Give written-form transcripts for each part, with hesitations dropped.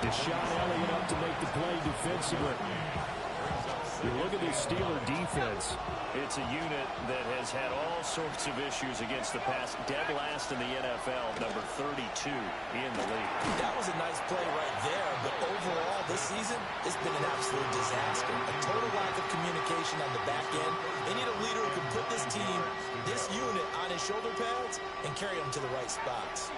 Deshaun Elliott up to make the play defensively. You look at this Steeler defense. It's a unit that has had all sorts of issues against the pass. Dead last in the NFL, number 32 in the league. That was a nice play right there, but overall this season, it's been an absolute disaster. A total lack of communication on the back end. They need a leader who can put this team, this unit, on his shoulder pads and carry them to the right spots.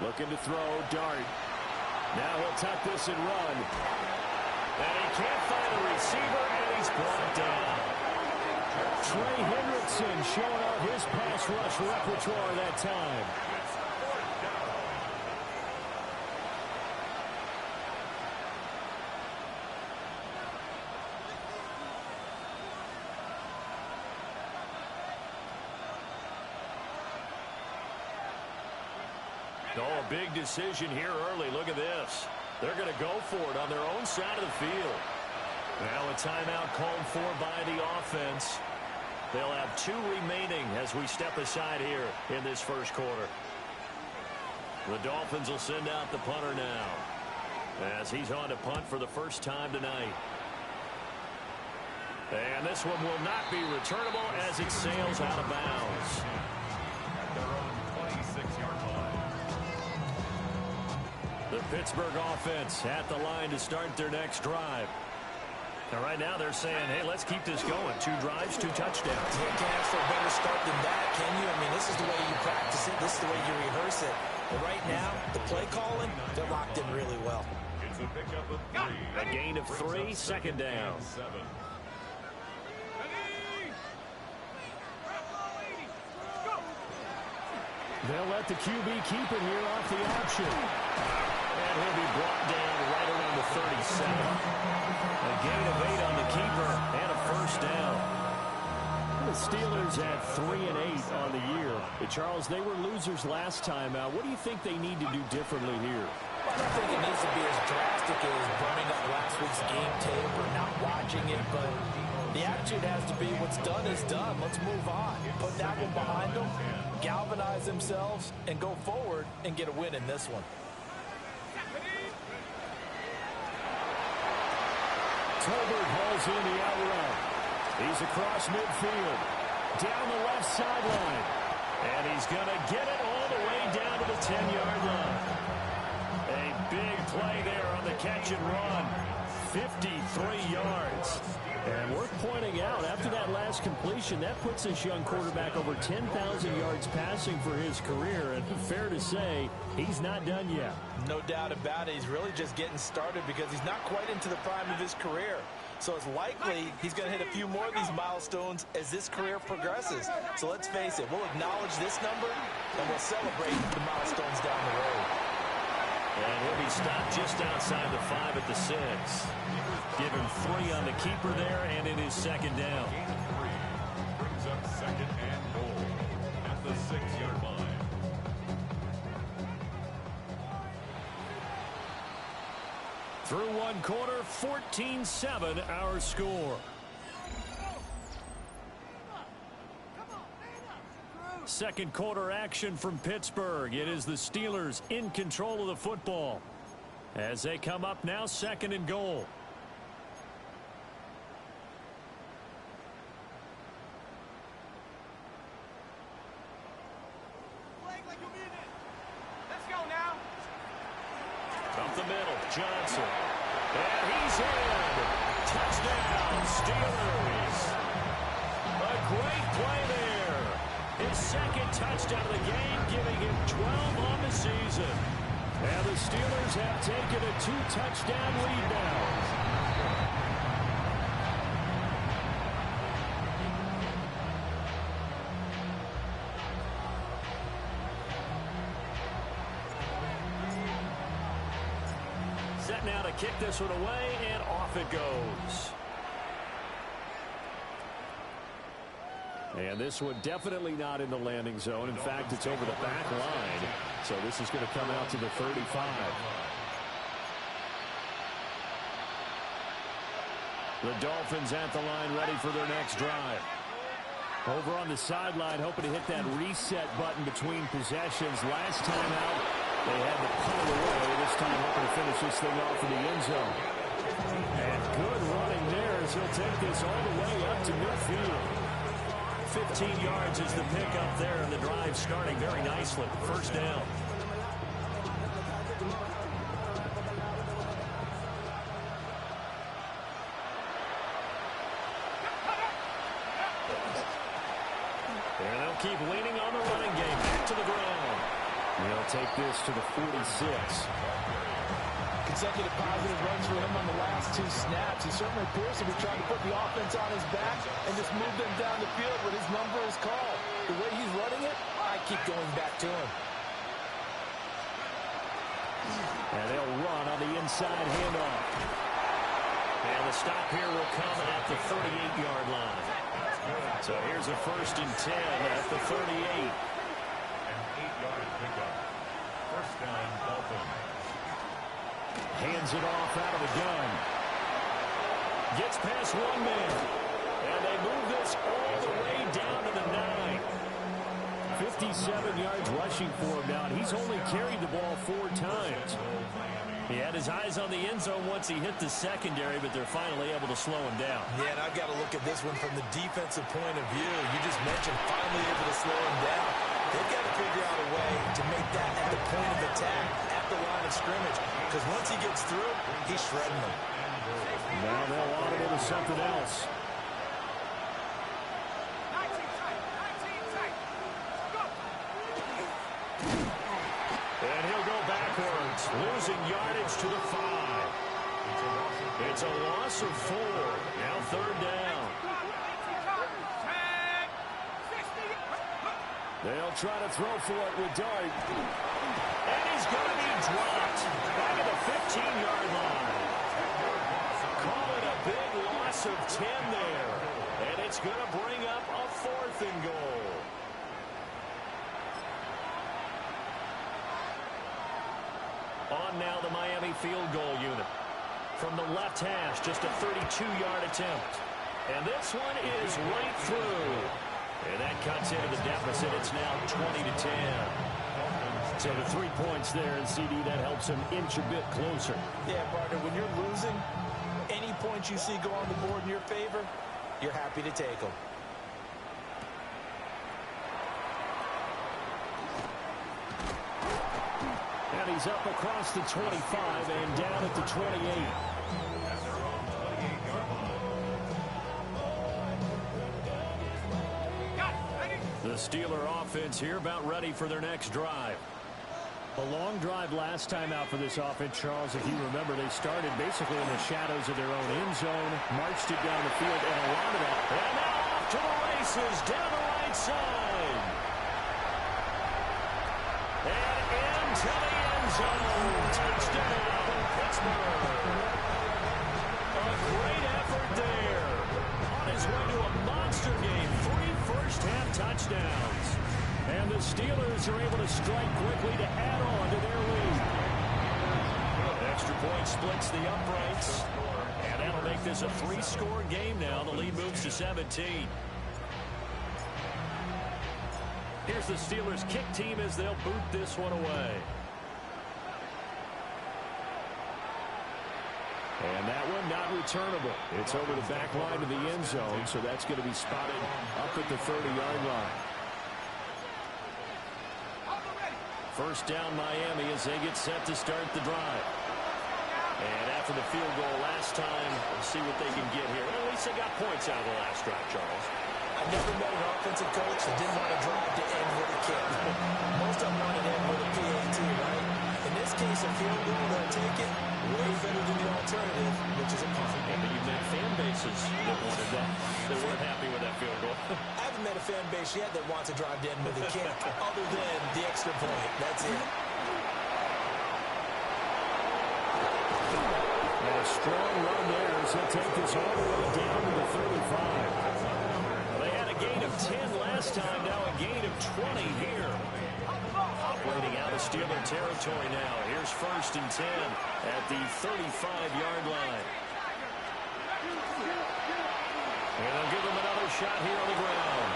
Looking to throw, Dart. Now he'll tuck this and run. And he can't find a receiver, and he's brought down. Trey Hendrickson showing out his pass rush repertoire that time. Oh, a big decision here early. Look at this. They're going to go for it on their own side of the field. Now a timeout called for by the offense. They'll have 2 remaining as we step aside here in this first quarter. The Dolphins will send out the punter now as he's on to punt for the first time tonight. And this one will not be returnable as it sails out of bounds. At their own 26-yard line. The Pittsburgh offense at the line to start their next drive. And right now they're saying, hey, let's keep this going. 2 drives, 2 touchdowns. You can't ask for a better start than that, can you? I mean, this is the way you practice it. This is the way you rehearse it. But right now, the play calling, they're locked in really well. It's a pickup of 3. A gain of 3, second down. 7. They'll let the QB keep it here off the option. And he'll be brought down right around the 37. A gain of 8 on the keeper and a first down. The Steelers at 3 and 8 on the year. But Charles, they were losers last time out. What do you think they need to do differently here? I don't think it needs to be as drastic as burning up last week's game tape or not watching it, but the attitude has to be what's done is done. Let's move on. Put that one behind them, galvanize themselves, and go forward and get a win in this one. Tolbert hauls in the out route. He's across midfield. Down the left sideline. And he's going to get it all the way down to the 10-yard line. A big play there on the catch and run. 53 yards. And worth pointing out, after that last completion, that puts this young quarterback over 10,000 yards passing for his career. And fair to say, he's not done yet. No doubt about it. He's really just getting started because he's not quite into the prime of his career. So it's likely he's going to hit a few more of these milestones as this career progresses. So let's face it, we'll acknowledge this number and we'll celebrate the milestones down the road. And he'll be stopped just outside the 5 at the 6. Give him 3 on the keeper there, and it is second down. Gain of 3 brings up second and goal at the 6-yard line. Through one quarter, 14-7 our score. Second quarter action from Pittsburgh. It is the Steelers in control of the football as they come up now second and goal. Up the middle, Johnson. And he's in. Touchdown, Steelers. A great play there. His second touchdown of the game, giving him 12 on the season. And the Steelers have taken a 2-touchdown lead now. Set now to kick this one away, and off it goes. And this one definitely not in the landing zone. In fact, it's over the back line. So this is going to come out to the 35. The Dolphins at the line ready for their next drive. Over on the sideline, hoping to hit that reset button between possessions. Last time out, they had to punt it away. This time, hoping to finish this thing off in the end zone. And good running there as he'll take this all the way up to midfield. 15 yards is the pickup there, and the drive starting very nicely. First down. And they'll keep leaning on the running game. Back to the ground. They'll take this to the 46. Consecutive positive runs for him on the last 2 snaps. He certainly appears to be trying to put the offense on his back and just move them down the field when his number is called. The way he's running it, I keep going back to him. And they'll run on the inside handoff. And the stop here will come at the 38-yard line. So here's a 1st and 10 at the 38. An 8-yard pickup. First down, Dolphins. Hands it off out of the gun. Gets past one man. And they move this all the way down to the 9. 57 yards rushing for him now. He's only carried the ball 4 times. He had his eyes on the end zone once he hit the secondary, but they're finally able to slow him down. Yeah, and I've got to look at this one from the defensive point of view. You just mentioned finally able to slow him down. They've got to figure out a way to make that at the point of attack, at the line of scrimmage, because once he gets through, he's shredding them. Now they'll audible to something else. And he'll go backwards, losing yardage to the 5. It's a loss of 4. Now 3rd down. They'll try to throw for it with Dart. And he's going to be dropped back at the 15-yard line. Call it a big loss of 10 there. And it's going to bring up a 4th and goal. On now the Miami field goal unit. From the left hash, just a 32-yard attempt. And this one is right through. And that cuts into the deficit. It's now 20-10. So the 3 points there, and CD, that helps him inch a bit closer. Yeah, partner, when you're losing, any points you see go on the board in your favor, you're happy to take them. And he's up across the 25 and down at the 28. The Steeler offense here about ready for their next drive. A long drive last time out for this offense, Charles. If you remember, they started basically in the shadows of their own end zone, marched it down the field, and a lot of that. And now off to the races down the right side. And into the end zone. Touchdown, Pittsburgh. A great effort there. On his way to a monster game. 3 first-half touchdowns. And the Steelers are able to strike quickly to add on to their lead. Extra point splits the uprights. And that'll make this a 3-score game now. The lead moves to 17. Here's the Steelers kick team as they'll boot this one away. And that one not returnable. It's over the back line of the end zone, so that's going to be spotted up at the 30-yard line. First down Miami as they get set to start the drive. And after the field goal last time, we'll see what they can get here. Well, at least they got points out of the last drive, Charles. I never met an offensive coach that didn't want to drive to end with a kick. Most of them want to end with a PAT, right? In this case, a field goal, they'll take it way better than the alternative, which is a punt. Yeah, but you've met fan bases that wanted that. They weren't happy with that field goal. I haven't met a fan base yet that wants to drive to end with a kick, other than the extra point. That's it. And a strong run there as he'll take this all the way down to the 35. They had a gain of 10 last time, now a gain of 20 here. Operating out of Steeler territory now. Here's 1st and 10 at the 35-yard line. And they'll give him another shot here on the ground.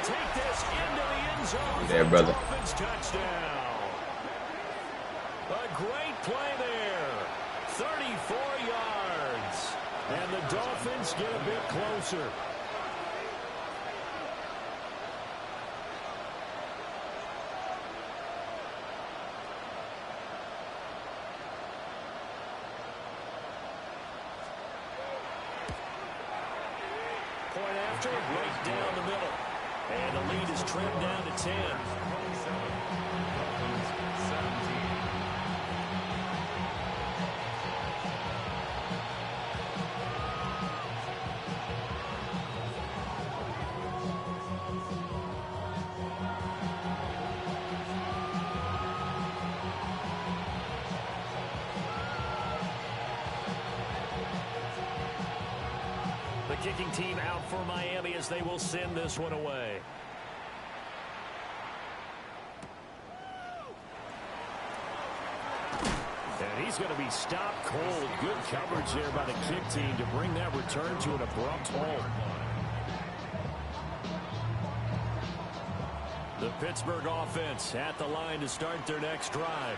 take this into the end zone. There, brother. Dolphins touchdown. A great play there. 34 yards. And the Dolphins get a bit closer. Point after, right down the middle. And the lead is trimmed down to 10. The kicking team out for Miami as they will send this one away. And he's going to be stopped cold. Good coverage there by the kick team to bring that return to an abrupt halt. The Pittsburgh offense at the line to start their next drive.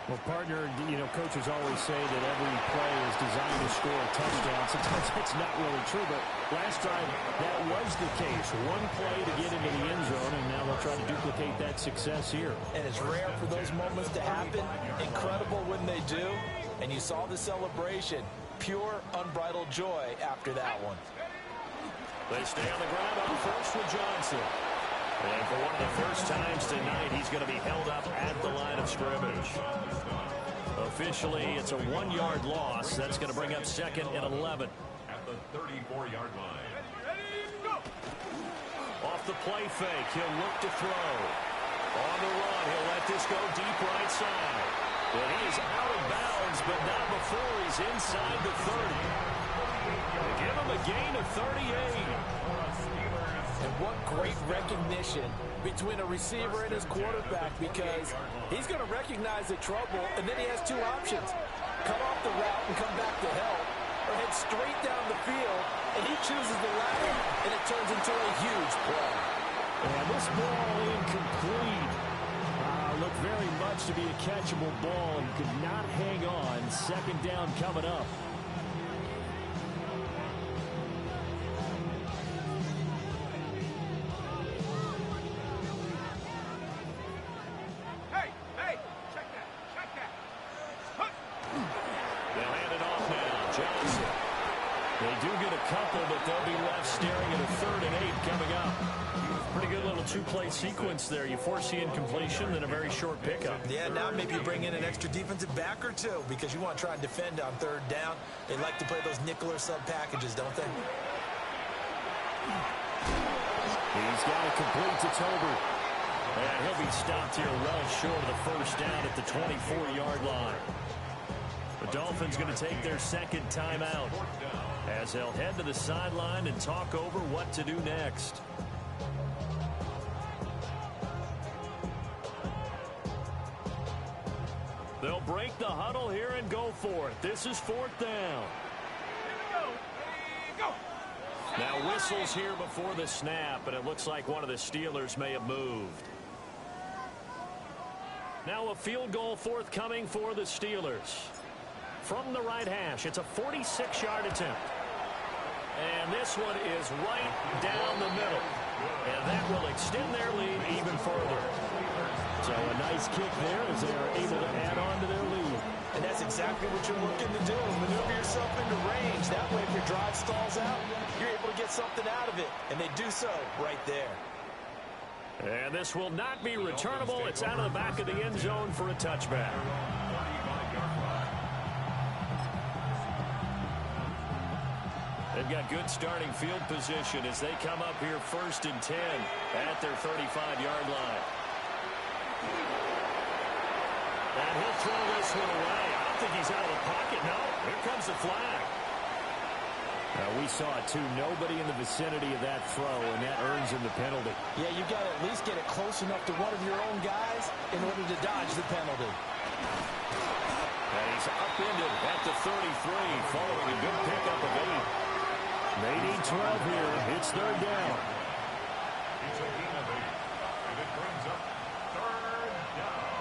Well, partner, you know, coaches always say that every play is designed to score a touchdown. Sometimes that's not really true, but last time that was the case. One play to get into the end zone, and now they'll try to duplicate that success here. And it's rare for those moments to happen. Incredible when they do. And you saw the celebration. Pure, unbridled joy after that one. They stay on the ground on first with Johnson. And for one of the first times tonight, he's going to be held up at the line of scrimmage. Officially, it's a 1-yard loss. That's going to bring up 2nd and 11. At the 34-yard line. Off the play fake, he'll look to throw. On the run, he'll let this go deep right side. But he is out of bounds, but not before he's inside the 30. They give him a gain of 38. And what great recognition between a receiver and his quarterback, because he's going to recognize the trouble, and then he has two options. Cut off the route and come back to help, or head straight down the field, and he chooses the latter, and it turns into a huge play. And this ball incomplete. Looked very much to be a catchable ball and could not hang on. 2nd down coming up. Two-play sequence there. You foresee incompletion, then a very short pickup. Yeah, now maybe you bring in an extra defensive back or two because you want to try and defend on 3rd down. They like to play those nickel or sub packages, don't they? He's got it complete to Tolbert. And he'll be stopped here well short of the 1st down at the 24-yard line. The Dolphins going to take their 2nd timeout as they'll head to the sideline and talk over what to do next. They'll break the huddle here and go for it. This is 4th down. Now whistles here before the snap, and it looks like one of the Steelers may have moved. Now a field goal forthcoming for the Steelers. From the right hash, it's a 46-yard attempt. And this one is right down the middle. And that will extend their lead even further. So a nice kick there as they are able to add on to their lead. And that's exactly what you're looking to do. Maneuver yourself into range. That way, if your drive stalls out, you're able to get something out of it. And they do so right there. And this will not be returnable. It's out of the back of the end zone for a touchback. They've got good starting field position as they come up here 1st and 10 at their 35-yard line. And he'll throw this one away. I don't think he's out of the pocket. No, here comes the flag. We saw it, too. Nobody in the vicinity of that throw, and that earns him the penalty. Yeah, you've got to at least get it close enough to one of your own guys in order to dodge the penalty. And he's upended at the 33 following a good pickup of 8. They need 12 here. It's 3rd down. It's a gain of 8. And it brings up third down.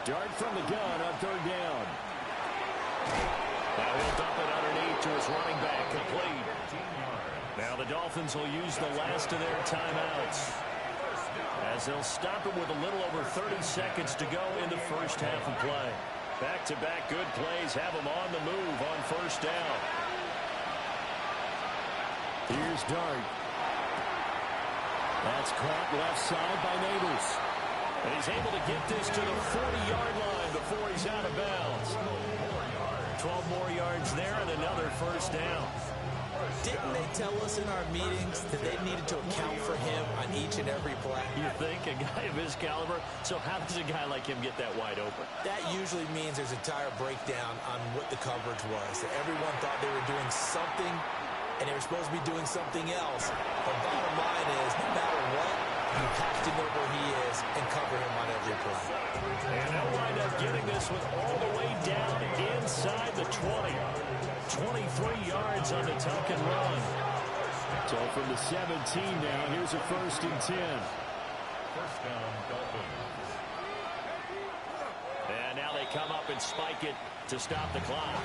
Dart from the gun on third down. Now he'll dump it underneath to his running back, complete. Now the Dolphins will use the last of their timeouts, as they'll stop it with a little over 30 seconds to go in the first half of play. Back-to-back good plays have them on the move on first down. Here's Dart. That's caught left side by Neighbors. And he's able to get this to the 40-yard line before he's out of bounds. 12 more yards there and another first down. Didn't they tell us in our meetings that they needed to account for him on each and every play? You think? A guy of his caliber? So how does a guy like him get that wide open? That usually means there's a entire breakdown on what the coverage was. That everyone thought they were doing something, and they were supposed to be doing something else. But bottom line is, no matter what, you have to know where he is and cover him on every play. And they'll wind up getting this one all the way down inside the 20. 23 yards on the tuck and run. So from the 17 now, here's a 1st and 10. First down, Dolphins. And now they come up and spike it to stop the clock.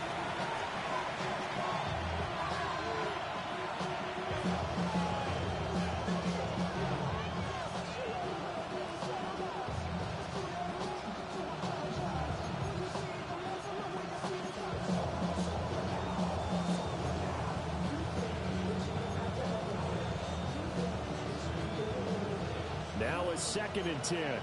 Now it's 2nd and 10.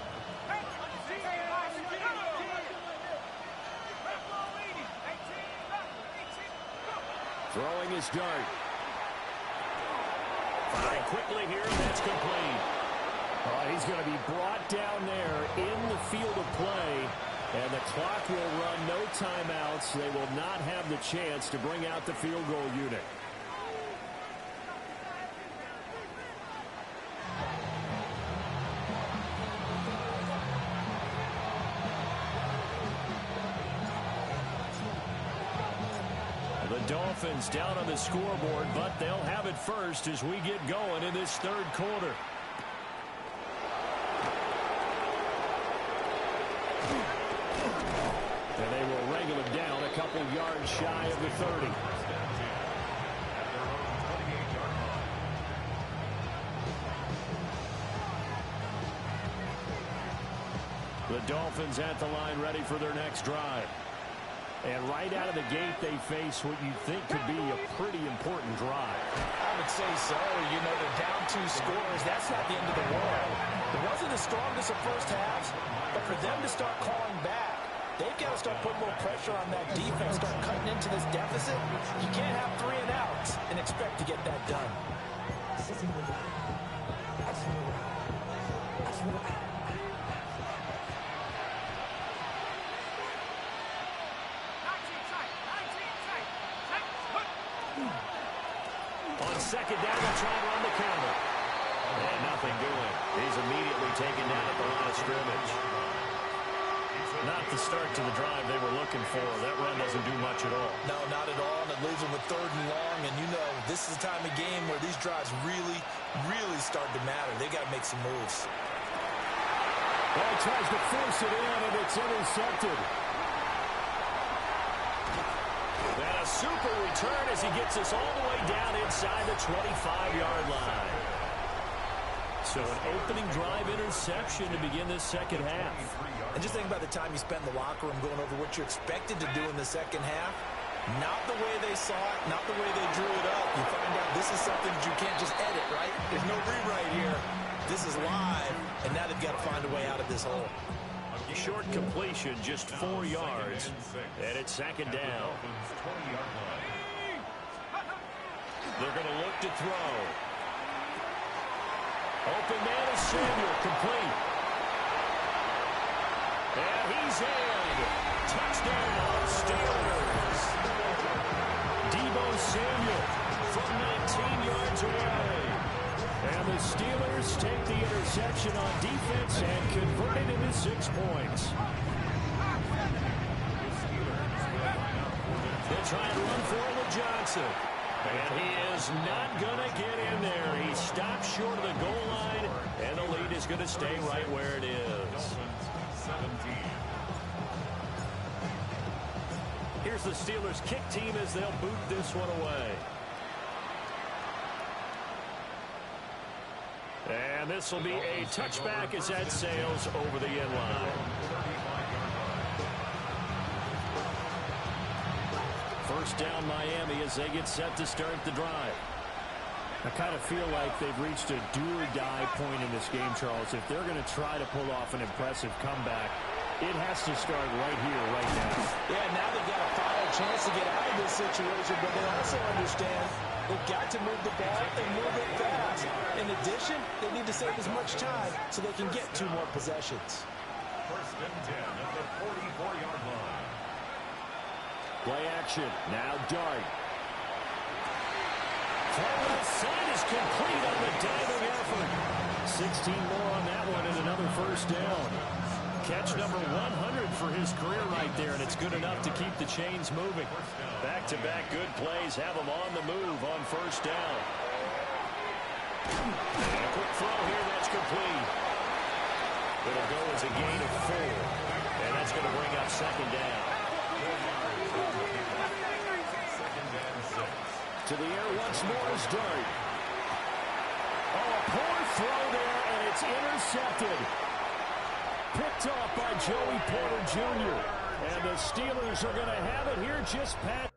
Throwing his dart. Firing quickly here, and that's complete. He's going to be brought down there in the field of play, and the clock will run no timeouts. They will not have the chance to bring out the field goal unit. The Dolphins down on the scoreboard, but they'll have it first as we get going in this third quarter. And they will wrangle him down a couple yards shy of the 30. The Dolphins at the line ready for their next drive. And right out of the gate, they face what you think could be a pretty important drive. I would say so. You know, they're down 2 scores. That's not the end of the world. It wasn't the strongest of first halves, but for them to start calling back, they've got to start putting more pressure on that defense, start cutting into this deficit. You can't have 3 and outs and expect to get that done. On second down, they'll try and run the counter. And nothing doing. He's immediately taken down at the line of scrimmage. Not the start to the drive they were looking for. That run doesn't do much at all. No, not at all, and it leaves them with 3rd and long, and you know this is the time of game where these drives really, really start to matter. They got to make some moves. Well, he tries to force it in, and it's intercepted. And a super return as he gets us all the way down inside the 25-yard line. So an opening drive interception to begin this second half. And just think about the time you spent in the locker room going over what you expected to do in the second half. Not the way they saw it, not the way they drew it up. You find out this is something that you can't just edit, right? There's no rewrite here. This is live, and now they've got to find a way out of this hole. Short completion, just 4 yards, and it's second down. They're going to look to throw. Open man is Samuel, complete. And he's in. Touchdown, Steelers. Deebo Samuel from 19 yards away. And the Steelers take the interception on defense and convert it into 6 points. They'll try and run for it with Johnson. And he is not going to get in there. He stopped short of the goal line, and the lead is going to stay right where it is. 17. Here's the Steelers' kick team as they'll boot this one away. And this will be a touchback as that sails over the end line. First down Miami as they get set to start the drive. I kind of feel like they've reached a do-or-die point in this game, Charles. If they're going to try to pull off an impressive comeback, it has to start right here, right now. Yeah, now they've got a final chance to get out of this situation, but they also understand they've got to move the ball and move it fast. In addition, they need to save as much time so they can get 2 more possessions. First and 10 at the 44-yard line. Play action. Now Dart. Far left side is complete on the diving effort. 16 more on that one and another first down. Catch number 100 for his career right there, and it's good enough to keep the chains moving. Back-to-back good plays have him on the move on first down. And a quick throw here, that's complete. It'll go as a gain of 4, and that's going to bring up second down. To the air once more is Dart. Oh, a poor throw there, and it's intercepted. Picked off by Joey Porter Jr. And the Steelers are going to have it here just past.